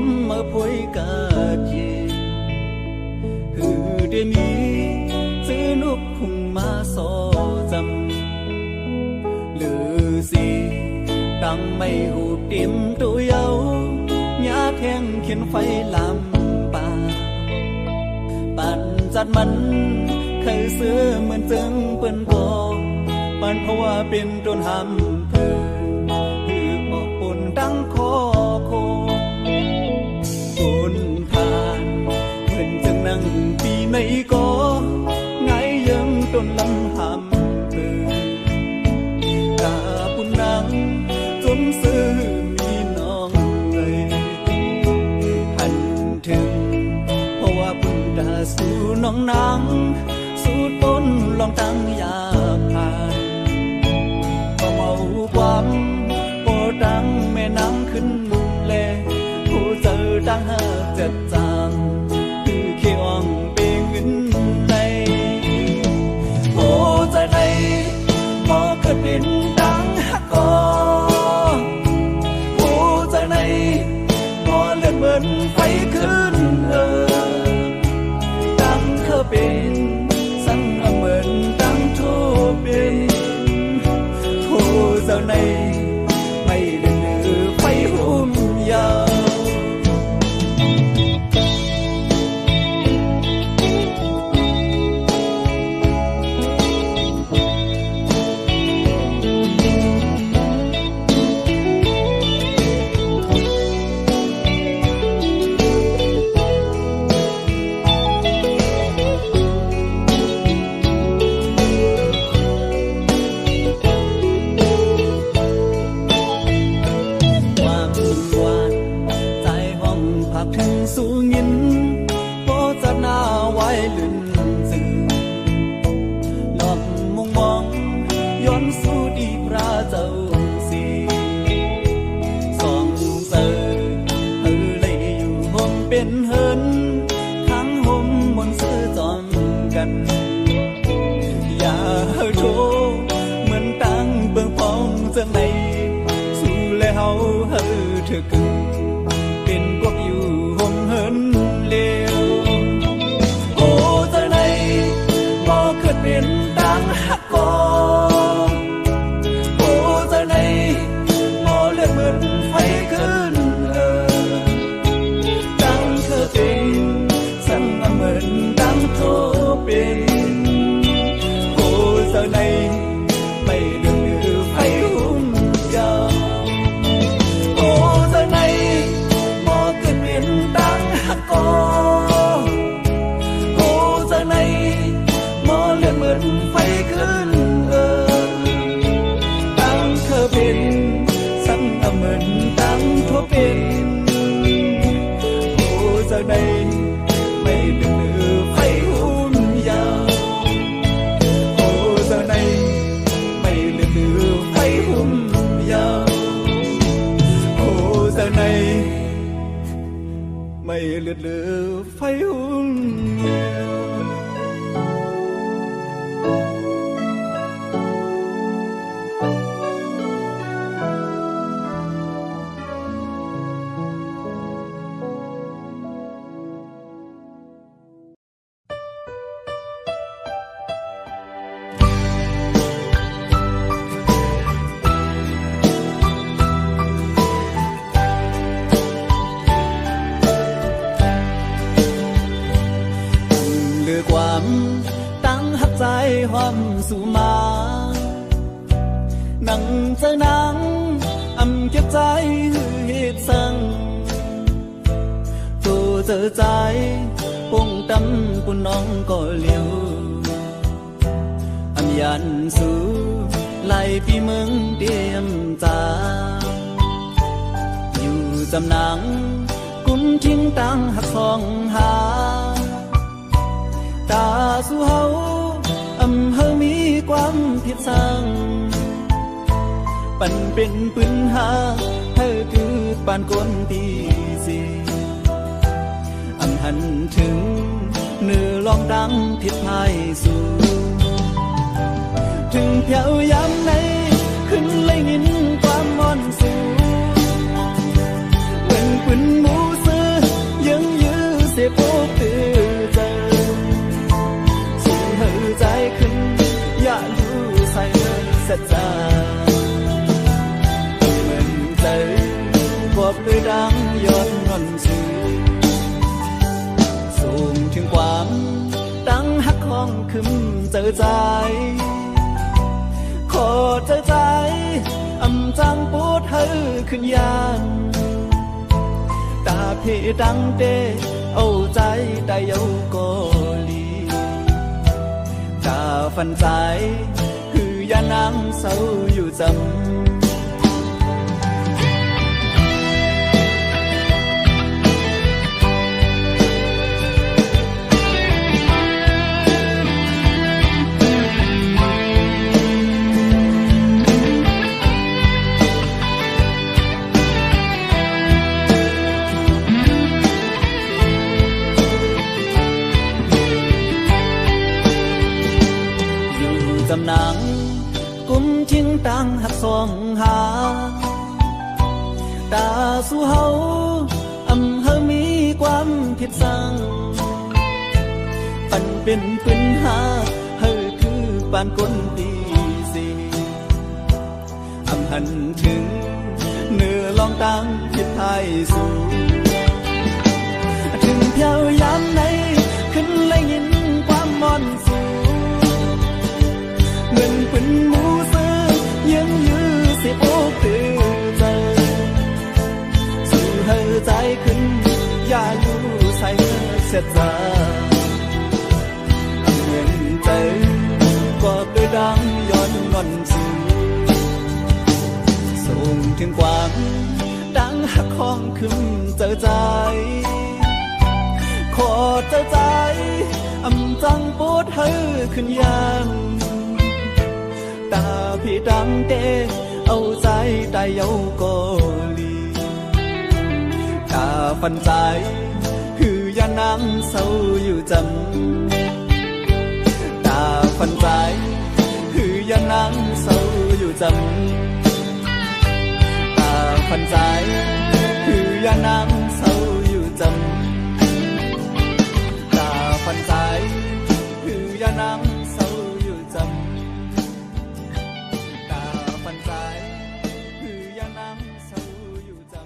มมาพวยกาเยฮือได้มีซื้อนุกหุ่งมาสอจำหรือสิตั้งไม่หูเต็มตัวเยาหญ้าแทงเขียนไฟลำป่าปั่นจัดมันเคยเสือเหมือนจึงเปิ้นกอปั่นเพราะว่าเป็นต้นหำเพื่อหือออกปุ่นดังคอโคต้นทานเหมือนจึงนั่งปีในกอไงยังต้นลำหำเพื่อกาปุ่นนังจนซื้อมีน้องเลยหันถึงเพราะว่าปุ่นดาสู่น้องนางสู่ต้นลองตั้งยาผ่านก็เมาความโปดังแม่น้ำขึ้นแลผู้เจอดังหาจัดจางคือเขียวงเปงเงินเลยโอ้ใจใดพอเกิดเป็นดังฮักกอโอ้ใจไหนพอเลื่อนเหมือนไฟขึ้นดังเคยเป็นสั่งเหมือนดังโทเป็นโอ้เจ้าในไม่เลื่อนหรือไฟหุ่มยาวสู่ยินโปจะหน้าไว้ลื่นซึงหลอกมุงมองย้อนสู่ดีพระเจ้าสีสองเสอเฮอเลยอยู่ห่มเป็นเฮินทั้งห่มมนซื้อจอมกันอย่าโทเหมือนตั้งเบิ่งป้องจังไหนสู่แล้วเฮาเฮอเธอกึ่งเป็นกวกอยู่เลวโอ้เจ้าไหนบ่เกิดเป็นดังฮักกอโอ้เจ้าไหนบ่เลือดเหมือนไฟขึ้นดังเธอเป็นสั่งเหมือนดังโทเป็นโอ้เจ้าไหนไม่เลือดหรือไฟหุ่มยาวโอ้เจ้าไหนบ่เกิดเป็นดังฮักกอโอ้จากไหนมอเลือดเหมือนไฟขึ้นตั้งเธอเป็นสั่งเหมือนตั้งทั่วเป็นโอ้จากไหนไม่เลือดหรือไฟหุ่มยาวโอ้จากไหนไม่เลือดหรือไฟหุ่มยาวโอ้จากไหนไม่เลือดเหลือไฟหุ่นความตั้งหักใจหอมสู่มานั่งเจอนังเก็บใจเหตุสั่งตัวเจอใจปุ่งตำปุ่นน้องก็เลี้ยวยันสู่ไล่พี่เมืองเดียมจาอยู่จำนังกุ้มทิ้งตั้งหักสองหาตาสู่เฮาเฮามีความผิดสั่งปั่นเป็นปืนหาเฮาคือปานคนที่สี่หันถึงเนื้อลองดังทิศพายสู่ถึงเพียวยามไหนขึ้นเลยยินความมอนสู่เป็นปืนหมูเสื คึมเจอใจขอเจอใจอำจังปูดเธอขึ้นยานตาเพดังเตเอาใจได้เยาโกลีตาฟันใจคือยานางเศร้าอยู่จำจำหนังกุมทิ้งตังหักสองหาตาสู่เฮาอำเฮามีความผิดสั่งปันเป็นปืนหาเฮาคือปานคนดีสิอำหันถึงเนื้อลองตังผิดไทยสู่ถึงเพียวยามไหนขึ้นเลยยินความมอนสู่เงินปืนหมูซื้อยังยื้อสิโอ้ตื่นใจสู่เฮาใจขึ้นอย่าอยู่ใส่เสียใจเงินใจก็โดยดังย้อนงอนสู่ส่งถึงกว้างดังหักของขึ้นเจอใจขอเจอใจอำจังปวดเฮาขึ้นยานตาพี่ดังเตเอาใจได้เยาโกลีตาฟันใจคือยานางเศร้าอยู่จำตาฟันใจคือยานางเศร้าอยู่จำตาฟันใจคือยานางเศร้าอยู่จำตาฟันใจคือยานางเศร้าอยู่จำฟันใจคือยาน้ำเศร้าอยู่จำ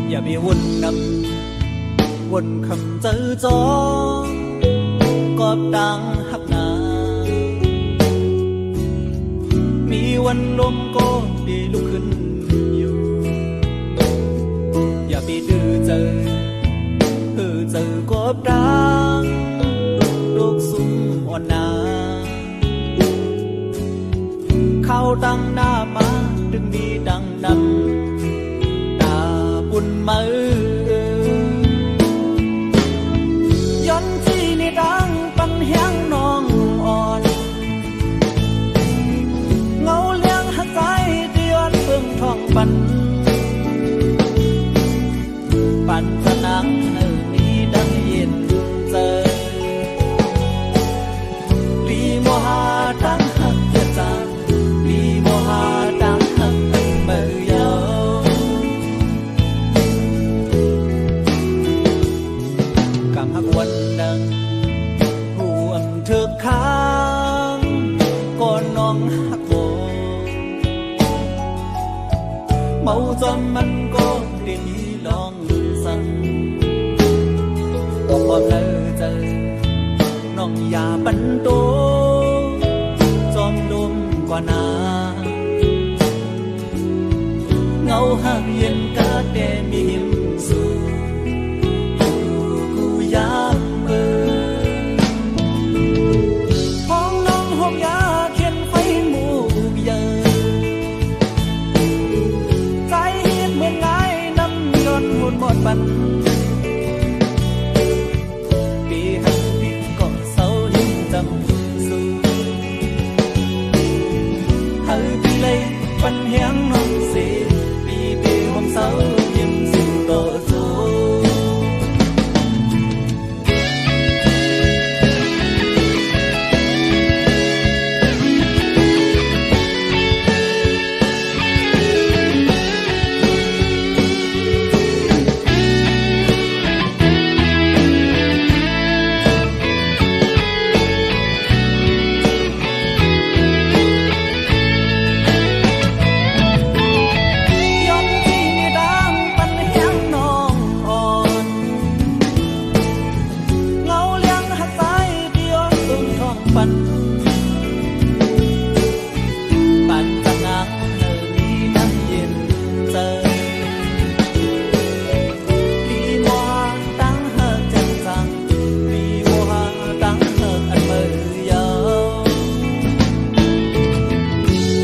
อย่าไปวนนำวนคำเจอจอกอบดังหักหนามีวันลมก็ดีลุกขึ้นอยู่อย่าไปดื้อเจอกอบดังลูกสุ่มอ่อนนาเข้าตั้งหน้ามาดึงดีดังนั้นบุญมือย้อนที่นี่ดังปันเฮียงน้องอ่อนเงาเลี้ยงหักใจที่ย้อนเพิ่งท่องปันสนังนี้ดังยินเจอลีโมหาดังหักเยจังลีโมหาดังหักเมื่อยาวหักวันดังห่วงเธอค้างก่อนน้องหักโบเมาจนมันก็ได้มีลองสั่งต้องพอเธอเจอน้องอย่าปันโตจอมลมกว่านาเงาหักเย็นกะแดมีหิมสูยามมือห้องน้องห้องยาเขียนไฟหมู่เยอะใจเฮ็ดเหมือนไงน้ำย้อนหุ่นหมดปันปีหักปีก็เศร้าหิ้มจำสูเฮาปีเลยปันเฮียงน้องเสียปีเดียวเศร้าหิ้มสู ฝันปั่นจากงางเธอมีน้ำเย็นใจปีมัวตั้งเฮิกจังจังปีมัวตั้งเฮิกอันเมื่อยาว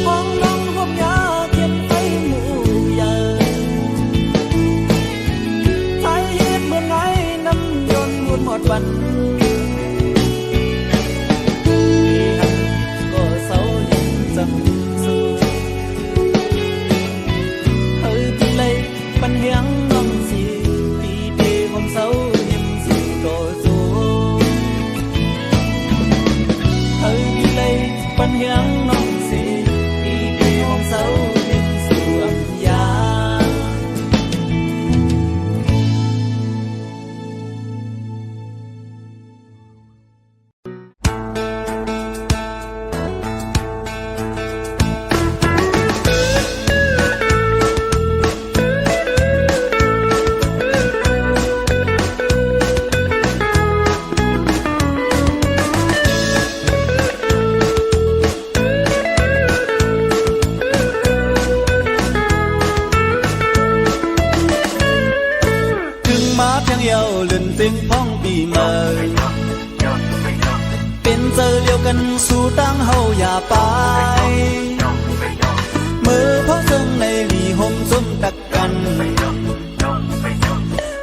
ห้องน้องห่มยาเทียนไฟหมู่ใหญ่ไทยเฮ็ดเหมือนไงน้ำยนต์บุญหมดวันปัญญาน้องสิปีปีห้องเสาเห็นสวมยาเยาเล่นเพลงพ้องปีใหม่เป็นเจอเลี้ยวกันสู่ตั้งเฮาอย่าไปมือพ่อซึ่งในมีห่มส้มตักกัน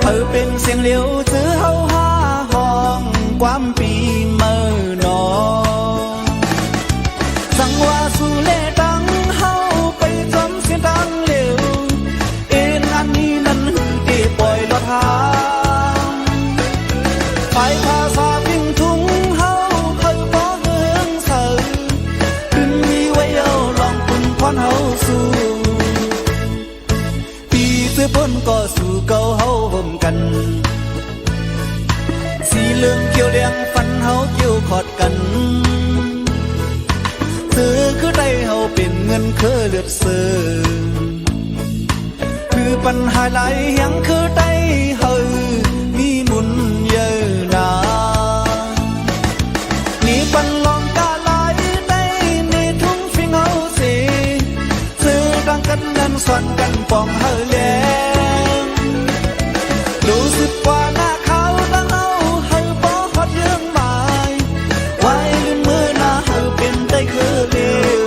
เธอเป็นเสียงเลี้ยวซื้อเฮาห้าห้องความปีเมื่อนอสังว่าสู่เล่ตังเฮาไปจมเสียงตังเลี้ยวเอ็นอันนี้นั้นเก็บปล่อยลอดหาไปภาษาพิงทุงเฮาเคยบ่เฮืองเสือขึ้นมีไว้เอาลองปุ่นพรเฮาสู่ปีเสื้อพ้นก็สู่เก่าเฮาห่มกันสีเหลืองเขียวแดงฟันเฮาเกี่ยวขอดกันซื้อคือได้เฮาเป็นเงินคือเลือดเสือคือปัญหาหลายยังคือได้เฮามีมุนเยอะนานี่ปันลองกาลายได้ในทุ่งฟิงเฮาสิซื้อดังกันนั้นส่วนกันปองเฮาแลงรู้สึกว่าหน้าเขาดังเอาเฮาบ่ฮอดยังหมายไว้ลืมมือหน้าเฮาเป็นได้คือเร็ว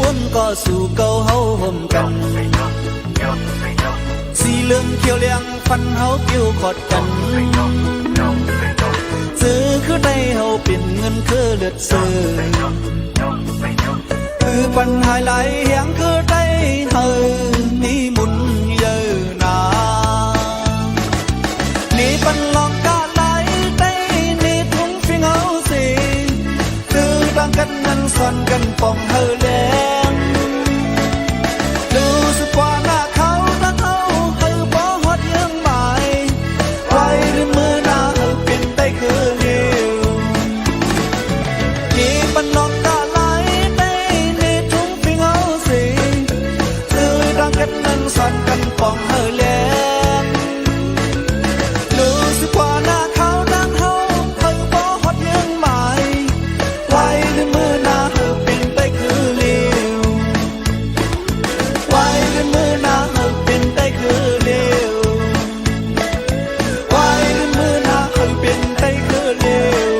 พ้นก็สู่เก่าเฮาห่มกันสีเหลืองเขียวเหลืองฟันเฮาเกี่ยวขอดกันซื้อคือได้เฮาเป็นเงินคือเลือดเสือคือปัญหาหลายอย่างคือได้เฮามีมุนเยอะนานี่ปันลองกาหลายได้นี่ทุ่งฟิงเฮาสิคือดังกันนั้นสอนกันปองเฮาแลสอนกันปองเฮาแลนรู้สึกว่าหน้าเขาดังเฮาเฮาบ่ฮอดยังหมายไว้ในมือหน้าเฮาเป็นได้คือเร็วไว้ในมือหน้าเฮาเป็นได้คือเร็วไว้ในมือหน้าเฮาเป็นได้คือเร็ว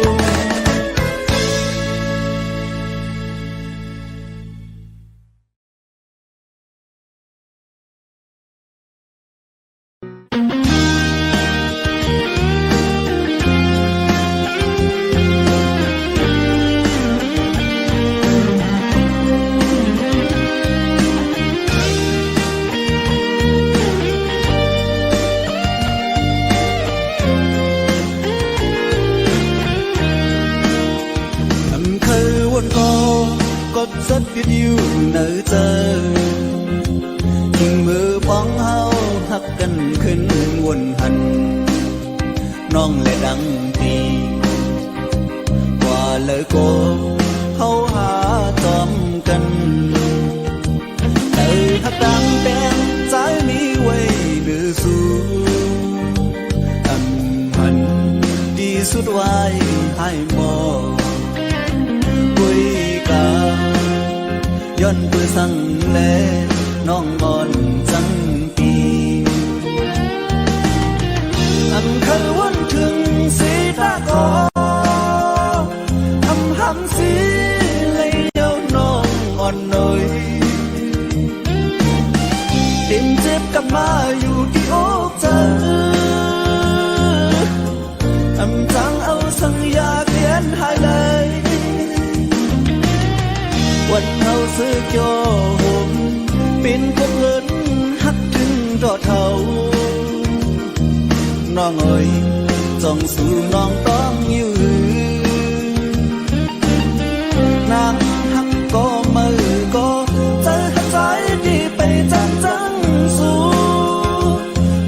rất biết yêu nở chờ nhưng mơ bóng hao hấp cần ดังปีว่าเลยก็เขาหาจอมกันแต่หักดังเป็นใจมีไว้หรือสู้อันหันดีสุดไว้ให้หมอคุยกันย้อนเพื่อสั่งแลน้องอ่อนจังปีอันเคยวันถึงสีตาคอทำหำสีเลยเย้าน้องอ่อนหน่อยเต็มเจ็บกลับมาอยู่ที่อกเธออำจังเอาสัญญาเขียนให้เลยวันเฮาซื้อโจมเป็นพวกเงินหักถึงรอเท่าน้องเอ๋ยจ้องสู่น้องต้องยืนนางหักก็มือก็ใจหักใจดีไปจังจังสู้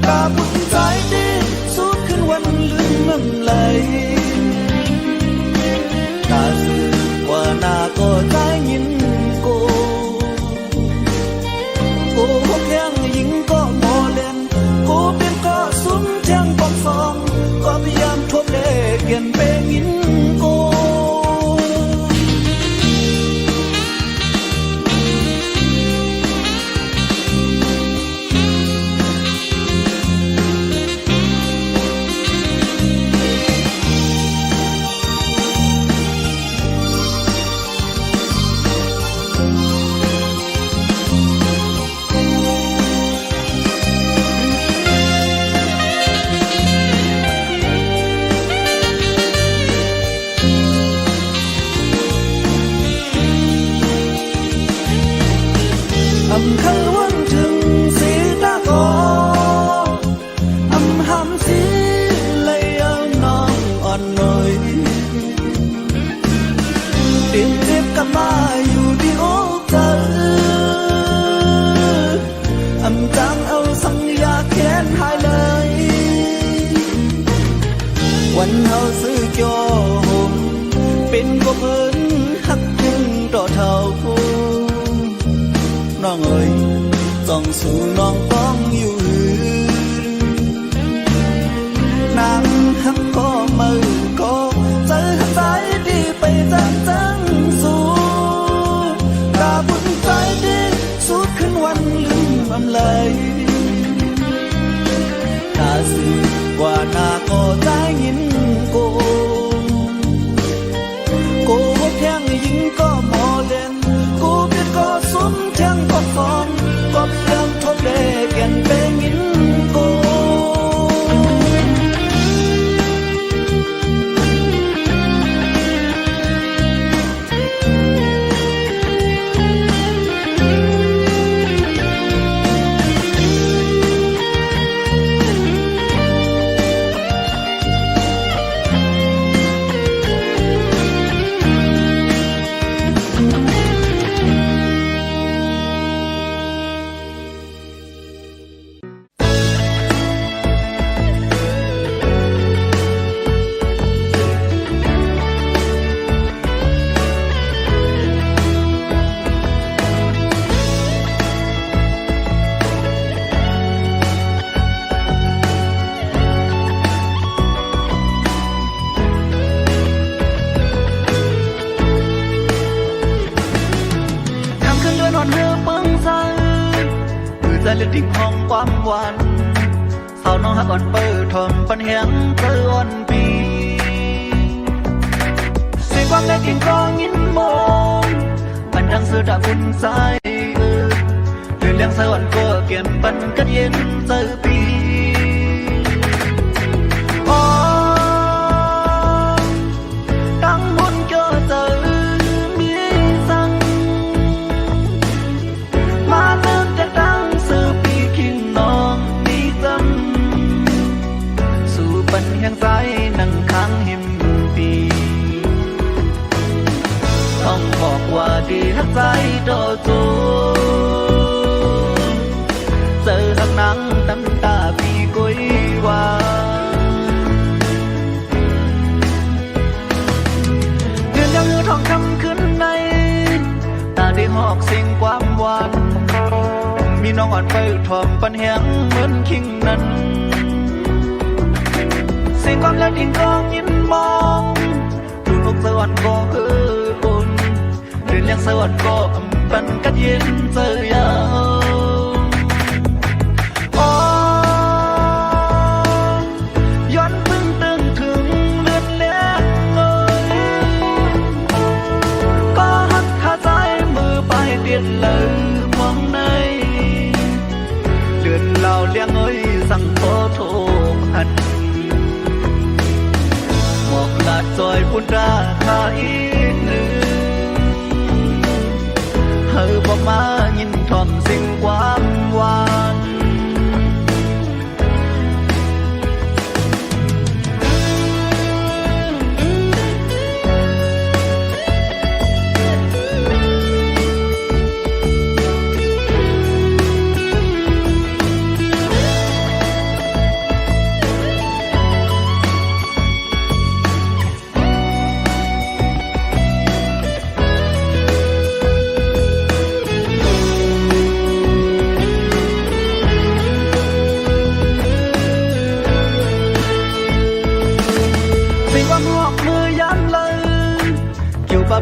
กาบุญใจดีสู้ขึ้นวันลืมมันเลยกาสื่อว่าหน้าก็ใจยินกูพกยังยิงก็โมเลนกูเป็นก็ซุ้มเทียงปอกฟองก็พยายามทบเล่เปลี่ยนเปยินกูอำคันวันถึงสีตาคออำหำสีเลยเอาน้องอ่อนหน่อยเปลี่ยนเจ็บกลับมาอยู่ที่อกเธออำจังเอาสัญญาเขียนให้เลยวันเฮาซื้อโจมเป็นพวกเพิ่นหักถึงต่อเท่าน้องเอ๋ยจ้องสู่น้องต้องอยู่นางหักก็มือก็ใจหักใจดีไปจังจังสู้กาบุญใจดีสู้ขึ้นวันลืมอำเลยกาสื่อว่าหน้าก็ใจยินกูแข่งยิงก็หมอเล่นกูเป็นก็ซุ้มเทียงก็ฟองก็พยายามทบเล่เปลี่ยนเปยินกูเลือดดิ่งห้องความหวานสาวน้องหักอ่อนเปิดทอมปันเฮียงเตือนปีเสียงความได้กิ่งกองยินมองปันดังเสือดาบุญใจเลือดเลี้ยงสวรรค์ก็เกี่ยมปันกันเย็นเจอปีตั้งบนเจ้าเจอมีสังมาเลือกแต่ตั้งปันแห่งใจนั่งค้างหิมปีต้องบอกว่าดีหักใจโดโจเจอหักนังน้ำตา มีน้องอ่อนไปถ่อมปันแหงเหมือนคิงนั้นเสียงความและดิ่งกองยินมองดูนกสวรรค์ก็ปุ่นเรียนเลี้ยงสวรรค์ก็ปันกัดเย็นเจอยาวย้อนพึ่งตึงถึงเลือนเลี้ยงก็หักขาใจมือไปเดียดเลยมองในเดือนเหล่าเลี้ยงสั่งขอโทษหันมองลาดซอยพุ่นราคาอีกหนึ่งเฮอบอกมายินทอมสิ่งความหวาน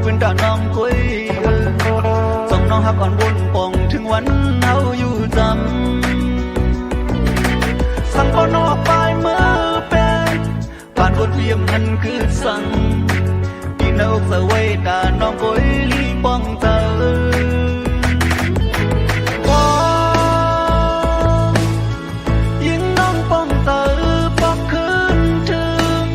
เป็นด่านน้องคุยส่งน้องหักอ่อนบุญป่องถึงวันเอาอยู่จำสั่งพอนอกไปเมื่อเป็นผ่านบทเรียมนั้นคือสั่งที่นอกเสวยด่านน้องคุยลีป้องเธอยิ่งน้องป้องเธอปอกคืนถึง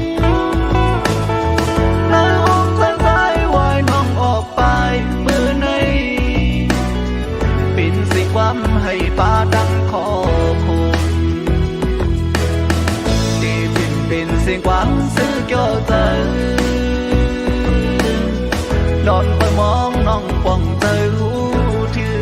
ความให้ป้าดังขอคุณที่เป็นเสียงความซื้อเกี่ยวเธอดอนไปมองน้องป่องเธอหูถึง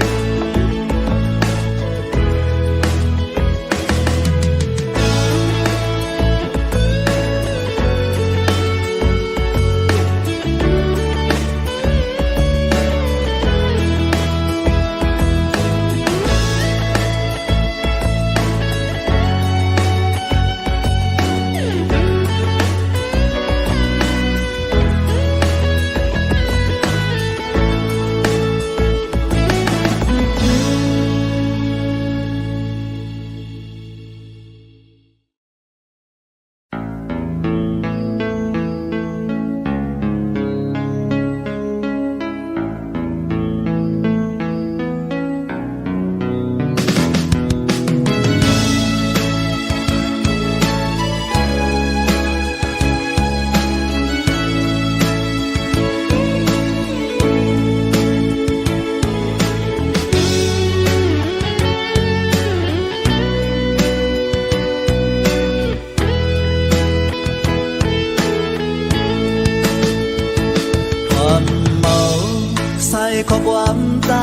ขอความใจ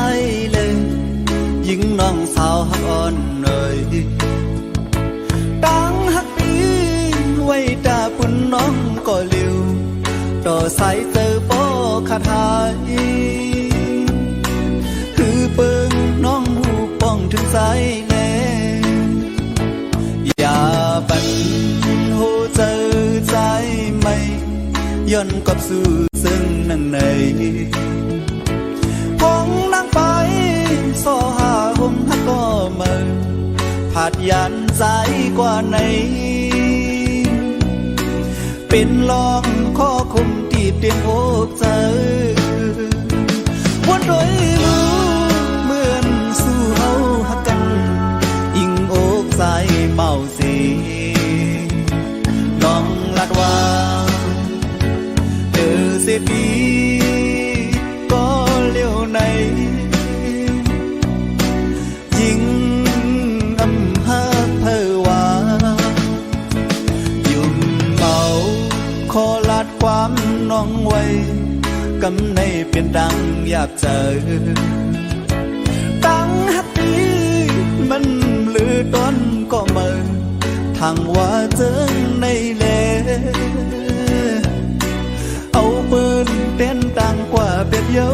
เลยยิ่งน้องสาวหักอ่อนเอ่ยตั้งหักปีไว้ตาปุ่นน้องก็เร็วต่อสายเจอโปคาถายคือเปิงน้องหูป้องถึงสายแน่อย่าปันหูเจอใจไม่ย้อนกับสู่ซึ่งนั่งในคงนั่งไปโซหาห่มหักก็เมินผาดยันใจกว่าไหนเป็นลองข้อคุมตีเตียงโอกเจอวันโดยมือเหมือนสู้เฮาหักกันอิงโอกใจเมาสีน้องลัดว่าเจอเสียทีในยิ่งอำหาเพอว่ายุ่มเมาขอลาดความน้องไว้กำในเป็นดังอยากเจอตั้งหักดีมันลือต้นก็เมินทางว่าเจอในเลเอาปืนเต้นต่างกว่าเป็ดเย้า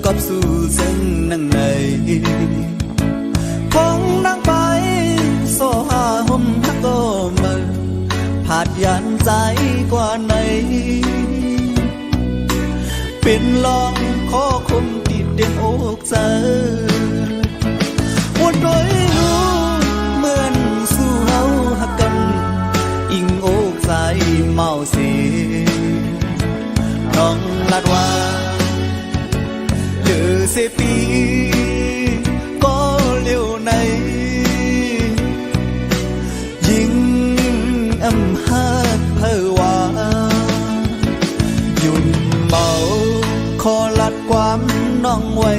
กอบสู่ซึ่งนั่งในคงนั่งไปโซหาห่มฮักก็มือผาดยานใจกว่าไหนเป็นลองขอคมติดเด่นอกเจอวนโดยรู้เหมือนสู่เฮาหักกันอิงอกใจเมาเสียน้องลาดว่าเดือเสปีก็เร็วในยิ่งอำหักเพอว่าหยุ่นเบาขอลัดความน้องไว้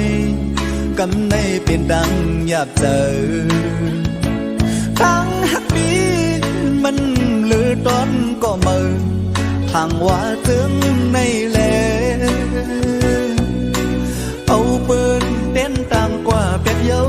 กำในเป็นดังหยาบเจอทั้งหักดีมันเลือตอนก็มือทางว่าถึงในแลเอาปืนเต้นต่างกว่าเป็ดเย้า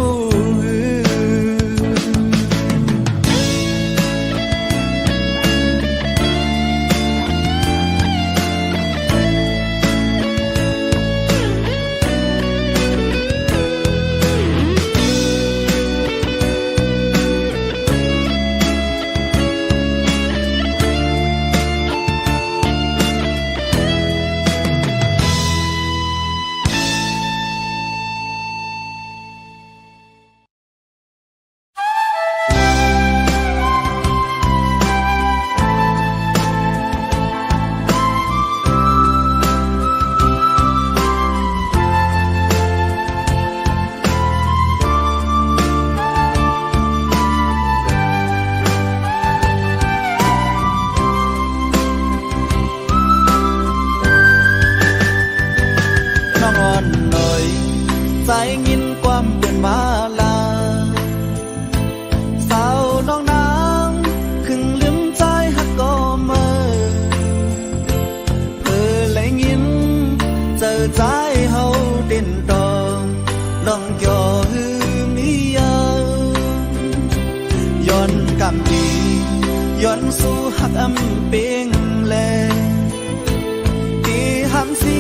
ใจยินความเป็นมาลาสาวน้องนางครึ่งลืมใจหักก็มือเพื่อเลยยินเจอใจเฮาเด่นดองลองย่อหือมีเยอะย้อนกำดีย้อนสู่หักอำเปียงแลที่ห้ามสี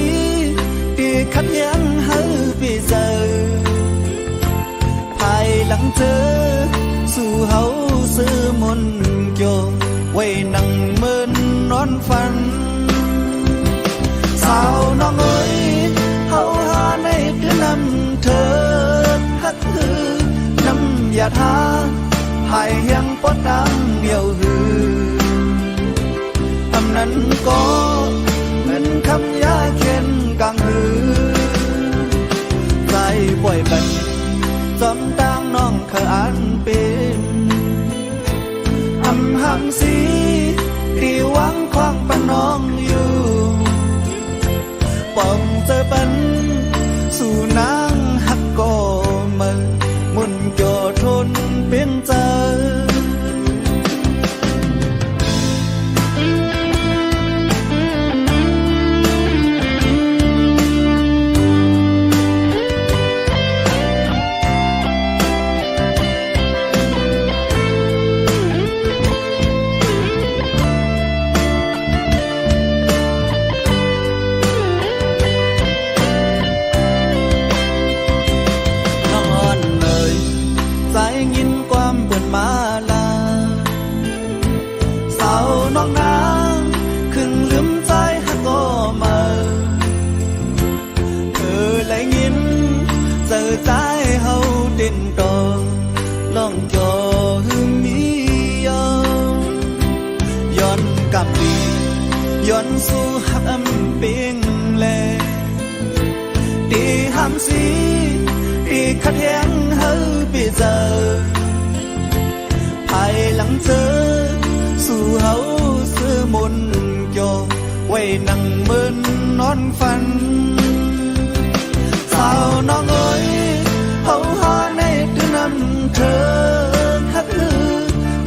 ที่ขัดยังเฮาไปเจอภายหลังเธอสู่เฮาซื้อมนโยไว้นั่งเมินนอนฝันสาวน้องเอ้ยเฮาหาในเดือนนำเธอฮักฮือนำยาทาหายยังปอดดังเดียวฮืออำนั้นก็เหมือนคำยาเข็นกังฮือใจป่วยบันจอมตั้งน้องเคยอ่านเป็นอำหังสีที่หวังควางปะน้องอยู่ป้องเจอปันสู่นางหักก็มึงมุนโยทนเป็นเจอมาลาสาวน้องนางครึ่งลืมใจหักก็มาเธอเลยยินเจอใจเฮาเด่นดองลองจอหือมีย้อนกำดีย้อนสู่หักอำเปียงแลที่ห้ามสีที่ขัดแย้งเฮาไปเจอภายหลังเธอสู่เฮาซื้อมนโยไว้นั่งเมินนอนฝันสาวน้องเอ้ยเฮาหาในเดือนนำเธอฮักฮือ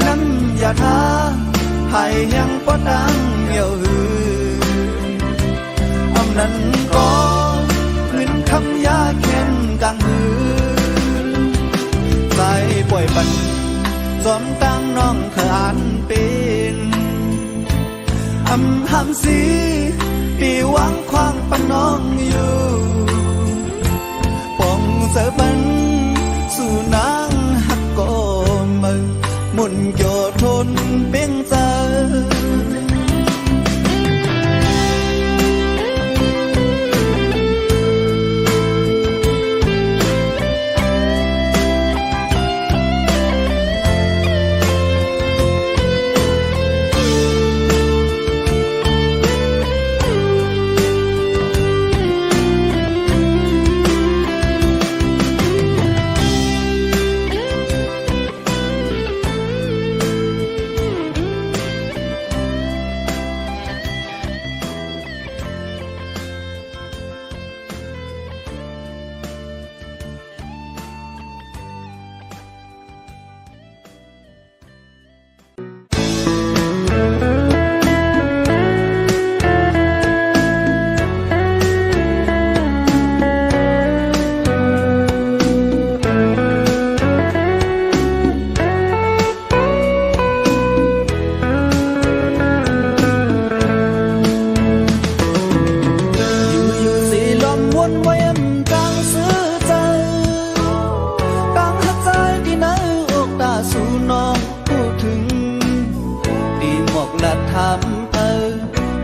นำยาทาหายยังปอดดังเดียวฮืออำนั้นก็ขึ้นคำยาเข็นกังฮือใจป่วยปันจอมตั้งน้องเคยอ่านเป็นอำหังสีที่หวังควางปะน้องอยู่ บันสู่นางหักก็มือหมุนโยทนเบ่งเจอ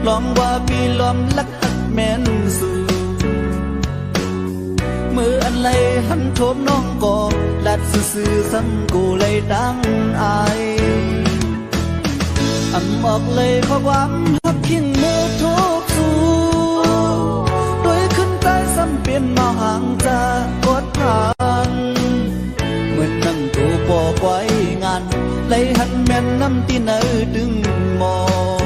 ลองว่าปีล้อมลักหักแม่นสู่มืออันไหลหันโทบน้องก่อลัดซื่อๆซ้ำกูเลยดังอายอำออกเลยข้อความหักขิ้งมือทุกสู่โดยขึ้นใต้ซ้ำเปลี่ยนมาห่างจากกดผ่านเหมือนนั่งตัวปอกไว้งานเลยหันแม่นน้ำที่เนื้อดึงมอง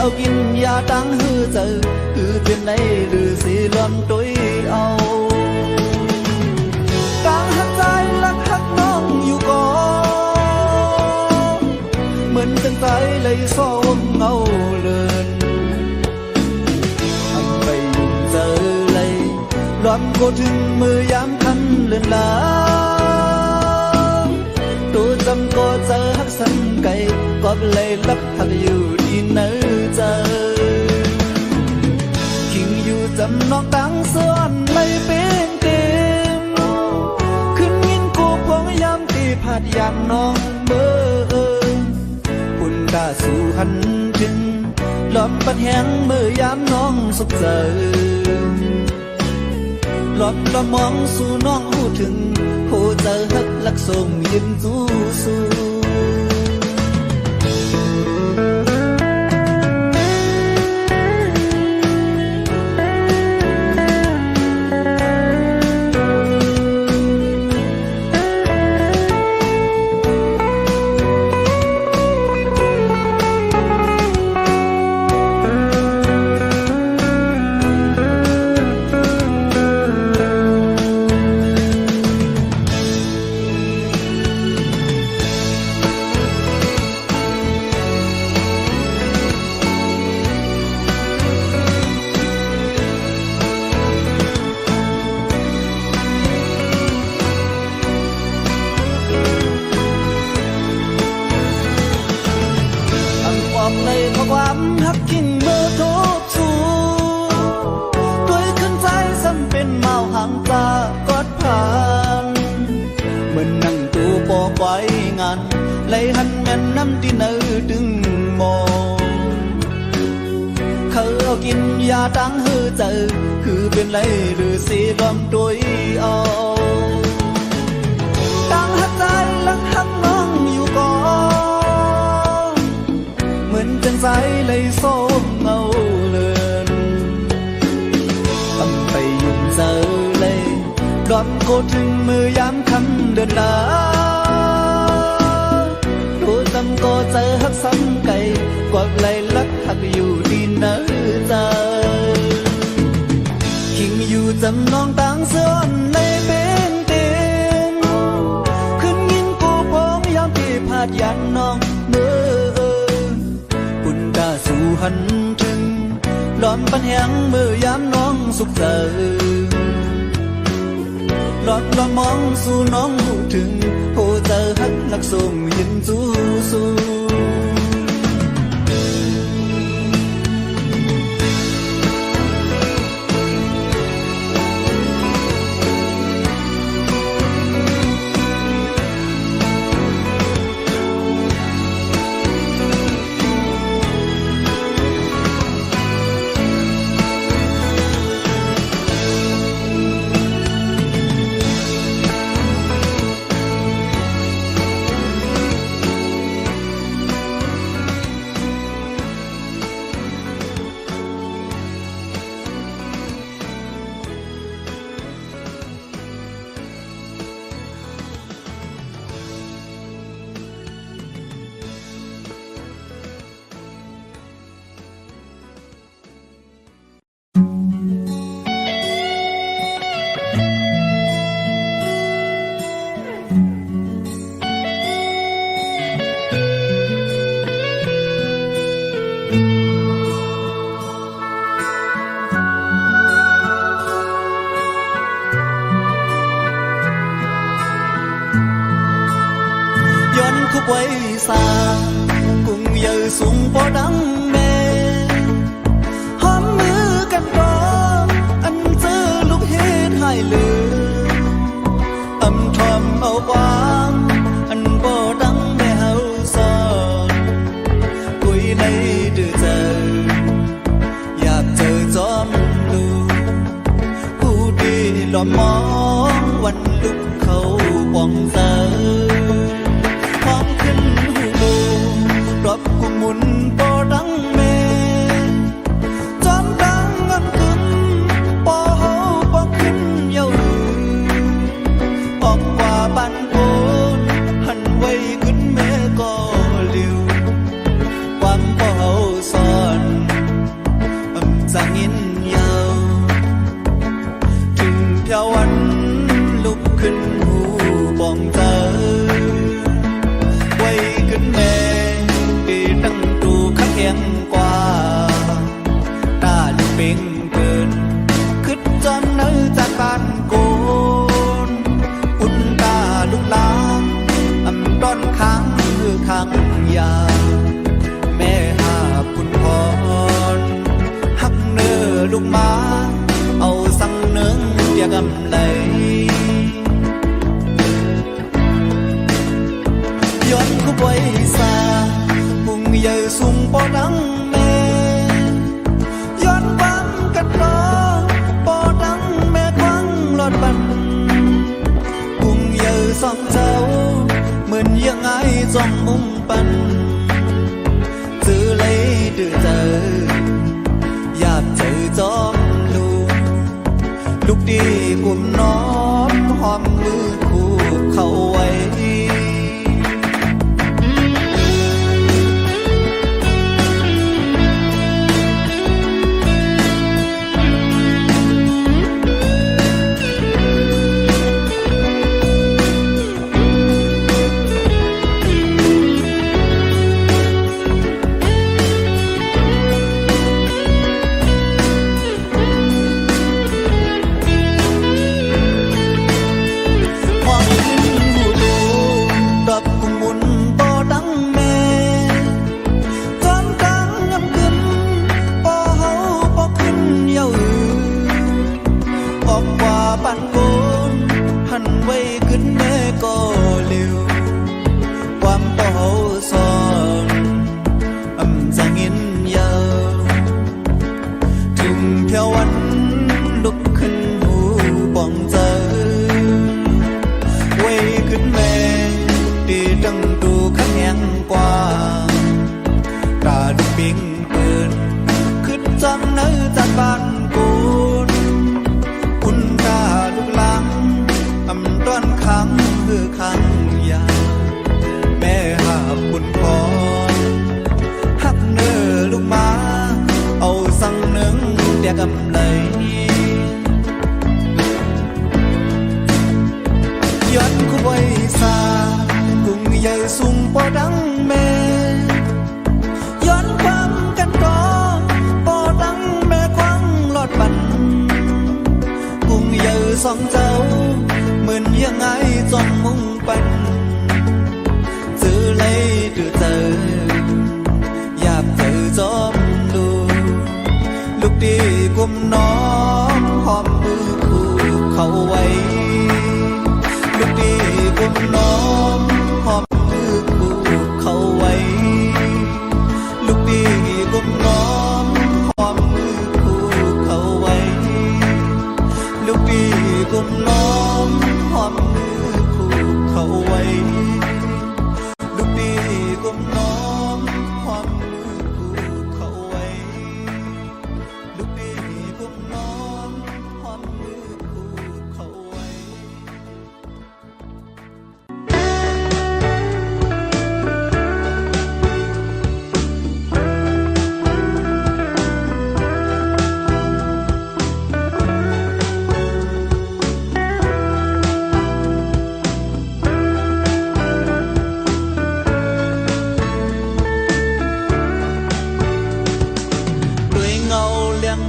เอากินยาตั้งหือเจอคือเป็นในหรือสีล้อมตัวเอากลางหักใจลักหักน้องอยู่ก่อนเหมือนตั้งใจเลยซ้อมเงาเลินทำไปยุ่งเจอเลยล้อมก็ถึงมือยามคันเลือนลาตัวจำก็เจอหักสันไก่ก็เลยลับหักอยู่ที่เนื้อเจอขิงอยู่จำนองตั้งส่วนไม่เป็นเต็มขึ้นยินกูพวงยามที่ผาดยามน้องเบอปุ่นกาสู่หันถึงล้อมปัดแหงมือยามน้องสุขเจอล้อมละมองสู่น้องหูถึงหูเจอหักลักส่งยืนสู้สู้ความหักขิ้งเมื่อทุกสู่ด้วยขึ้นใจซ้ำเป็นเมาห่างจากกอดผ่านเหมือนนั่งตูปอกไว้งานเลยหันแม่นน้ำที่เนื้อดึงมองเขาเอากินยาตั้งหือเจอคือเป็นไรหรือสีล้อมตัวเอาตั้งหักใจลักหักน้องอยู่ก่อนเหมือนจังใจเลยโซ่เงาเลือนทำไปยุ่งเจอเลยร้อนโกถึงมือยามคำเดินลาตัวจำก็เจอหักซ้ำไก่กวักไหลลักหักอยู่ดีเนื้อเจอขิงอยู่จำนองต่างเสื้อเลยเป็นเต็มขึ้นยินกูพงยามที่พาดยันน้องเมื่อปุ่นกาสู่หันถึงล้อมปัญแหงเมื่อยามน้องสุขเจอหลอดละมองสู่น้องหูถึงโหเจอหักลักส่งยินสู้สู้ xa cùng giờ xuống phố đắng mê hôm mưa cắt đó anh giữ lúc hết hai lửa âm thầm âu quang anh vô đắng mê hậu son cuối nay đưa giờ dạp chờ gió lưu khu đi lo mong quanh lúc khâu quăng giờรับกุมุนปอดังเมจอมดังงันขึ้นปอเฮาปอขึ้นเยาออกกว่าบ้านโกนหันไว้ขึ้นแม่ก็เลี้ยวความปอเฮาซ่อนจางอินเยาถึงเพียววันลุกขึ้นหูบองเจอไว้ขึ้นแม่กว่าตาลูกเป่งเกินคึดจอมเนื้อจากบ้านโกนอุ่นตาลูกลางต้อนค้างคือค้างยาแม่หาคุณพรหักเนื้อลูกมาเอาสั่งเนื้อเดียกำไหลย้อนคู่ไว้ซาบุงเยอะสูงปอดังแม่ย้อนฟังกันรอปอดังแม่ควังหลอดบันบุงเยอะสองเจ้าเหมือนยังไงจ้องมุมปันจื้อเลยดื้อเจออยากเจอจอมลูกดีกลุ่มน้อมหอมมือคู่เข้าไว้ย้อนคู่ไว้ซากุ้งใหญ่สูงปอดังแม่ย้อนความกันรอปอดังแม่ควังหลอดบันกุ้งใหญ่สองเจ้าเหมือนยังไงจ้องมุ่งปันจื้อเลยดื้อเจออยากเจอจอมลูกดีกลุ่มน้องหอมมือคู่เข้าไว้ลูกดีกลุ่มน้องหอมมือคู่เข้าไว้ลูกดีกลุ่มน้องหอมมือคู่เข้าไว้ลูกดีกลุ่มน้องหอมมือคู่เข้าไว้ลูกดีกลุ่มน้องหอมมือคู่เข้าไว้ลูกดีกลุ่มน้องหอมมือคู่เข้าไว้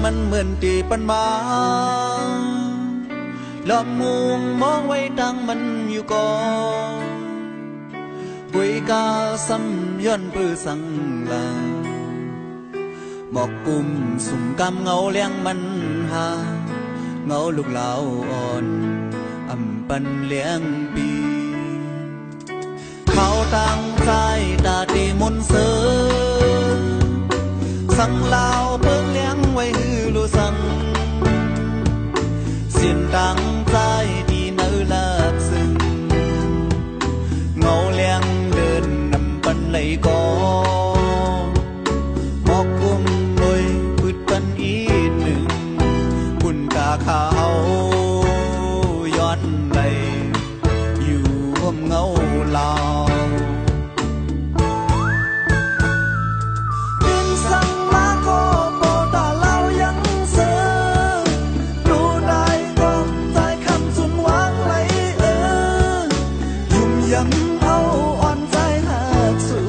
มันเหมือนตีปันมาล้อมมุงมองไว้ดังมันอยู่ก่อน quê ca xăm yon bư sang là một cùng sùng cam ngâu liang man ha ngâu lục lão on âm pan liang pi khao tang trai ta đi môn sơ sang lao bưng liang quay hư lô sang xiên tang trai đi nơi lạc rừng ngâu liang đơn nằm pan lấy có một cùng môi bứt pan ít đừngคุณกาเขาย้อนไหลอยู่ห่มเงาลาวดินสังลาโกโปตาเรายังเสือดูได้ก็ใจคำสุนวางไหลยุ่มยำเอาอ่อนใจหักสู่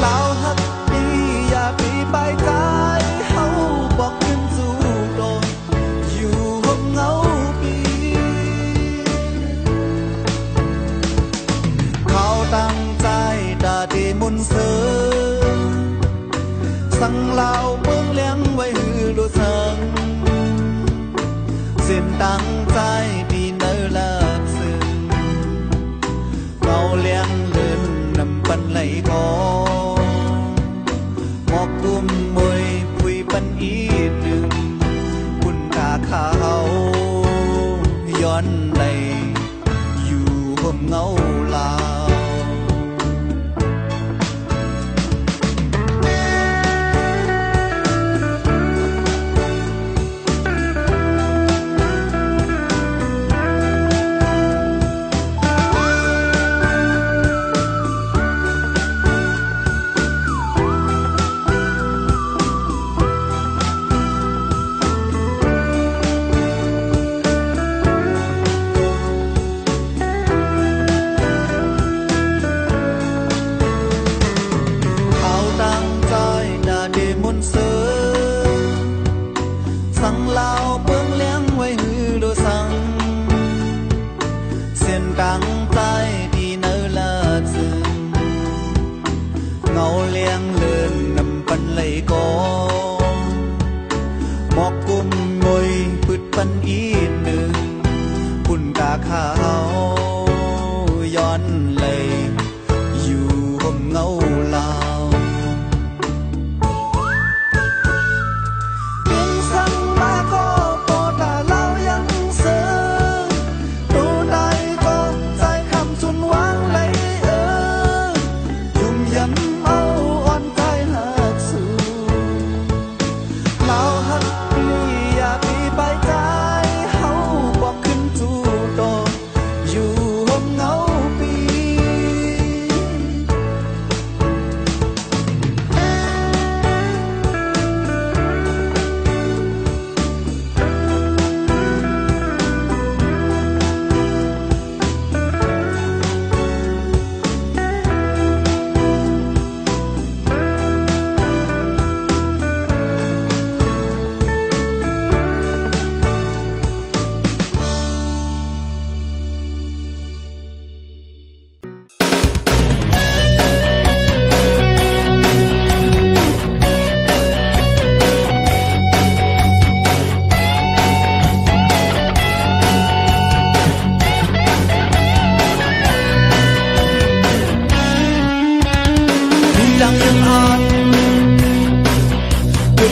ลาวหักดีอย่าปีไปกายเฮาบอกขึ้นสู่โดนอยู่ห่มเงาปีเขาตั้งใจตาดีมุนเสือสั่งลาวเบิ่งเลี้ยงไว้หือลูสังเส้นตั้งใจดีเนอลักซึ่งเงาเลี้ยงเดินนำปันไหลกอหมอกกุมมวยพุยปันอีดหนึ่งคุณตาเขาย้อนไหลอยู่ห่มเงาลาวตั้งใจดีเนอลาซึงเงาเลี้ยงเลินนำปันไหลกอหมอกกุมมวยปึดปันอีดหนึ่งคุณตาเขาย้อนไหลอยู่ห่มเงาลาว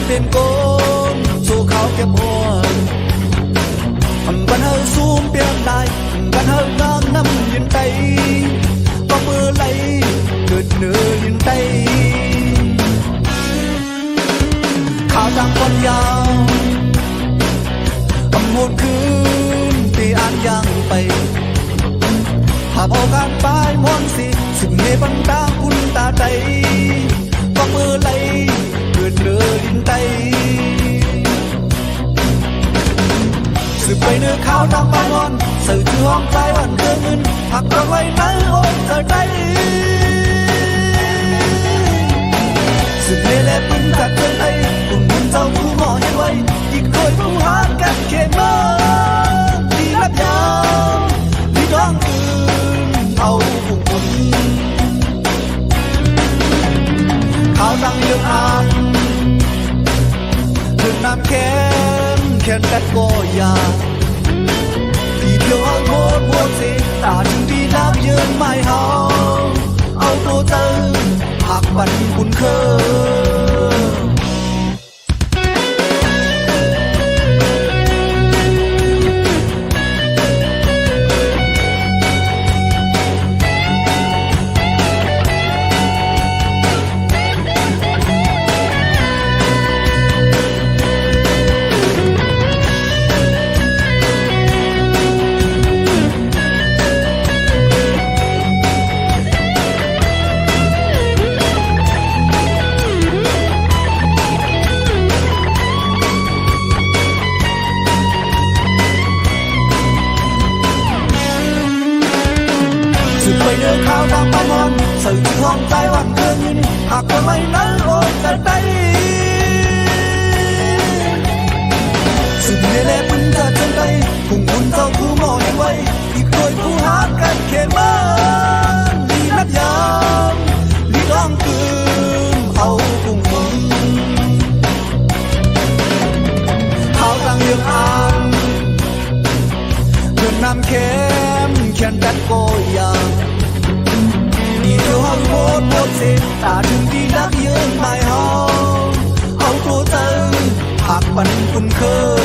เป็นโกนสู่เขาเก็บหัวบันเฮาซูมเปลี่ยนได้บันเฮางามน้ำยินไตก็มือไหลเกิดเนื้อยินไตข่าวดังวันยาวอำหมดคืนปีอ่านยังไปหากโอกาสปลายมวนสิซึ่งในบรรดาคุณตาใจก็มือไหลเกิดเนื้อดินไตสืบไปเนื้อข้าวตามปานอนสื่อชื่อห้องใจวันเกินเงินหักเราไว้ในโอนเกิดใจสืบเล่เล่ปุ่นจากเกินไอปุ่นบุญเจ้าผู้หมอเห็นไว้อีกเคยผู้หากันเขียนมาดีรับยาวที่ร้องคืนเอาผู้คน ำแค้นแบดก็อยากที่เดียวเอาโหดสิตาถึงที่รักยืนไม่หาเอาตัวเธอหักบันคุณเคยสุดไปเดินข้าวตามปามอนสื่อที่ห้องใจหวังเกินยินหากว่าไม่นั้นโอ้กันได้สุดในเล่ปุ่นจะจนใจพุ่งบุญเจ้าคือหมอให้ไว้อีกโดยผู้หากันเขียนมาดีนัดยามลีร้องคืนเอาพุ่งบุญเขาตั้งเรื่องอ่านเรื่องนำแค้นแบดก็อยากดีเดียวห้องโหดสิตาถึงที่รักยืนไม่หอเอาตัวเธอหักปันคุณเคย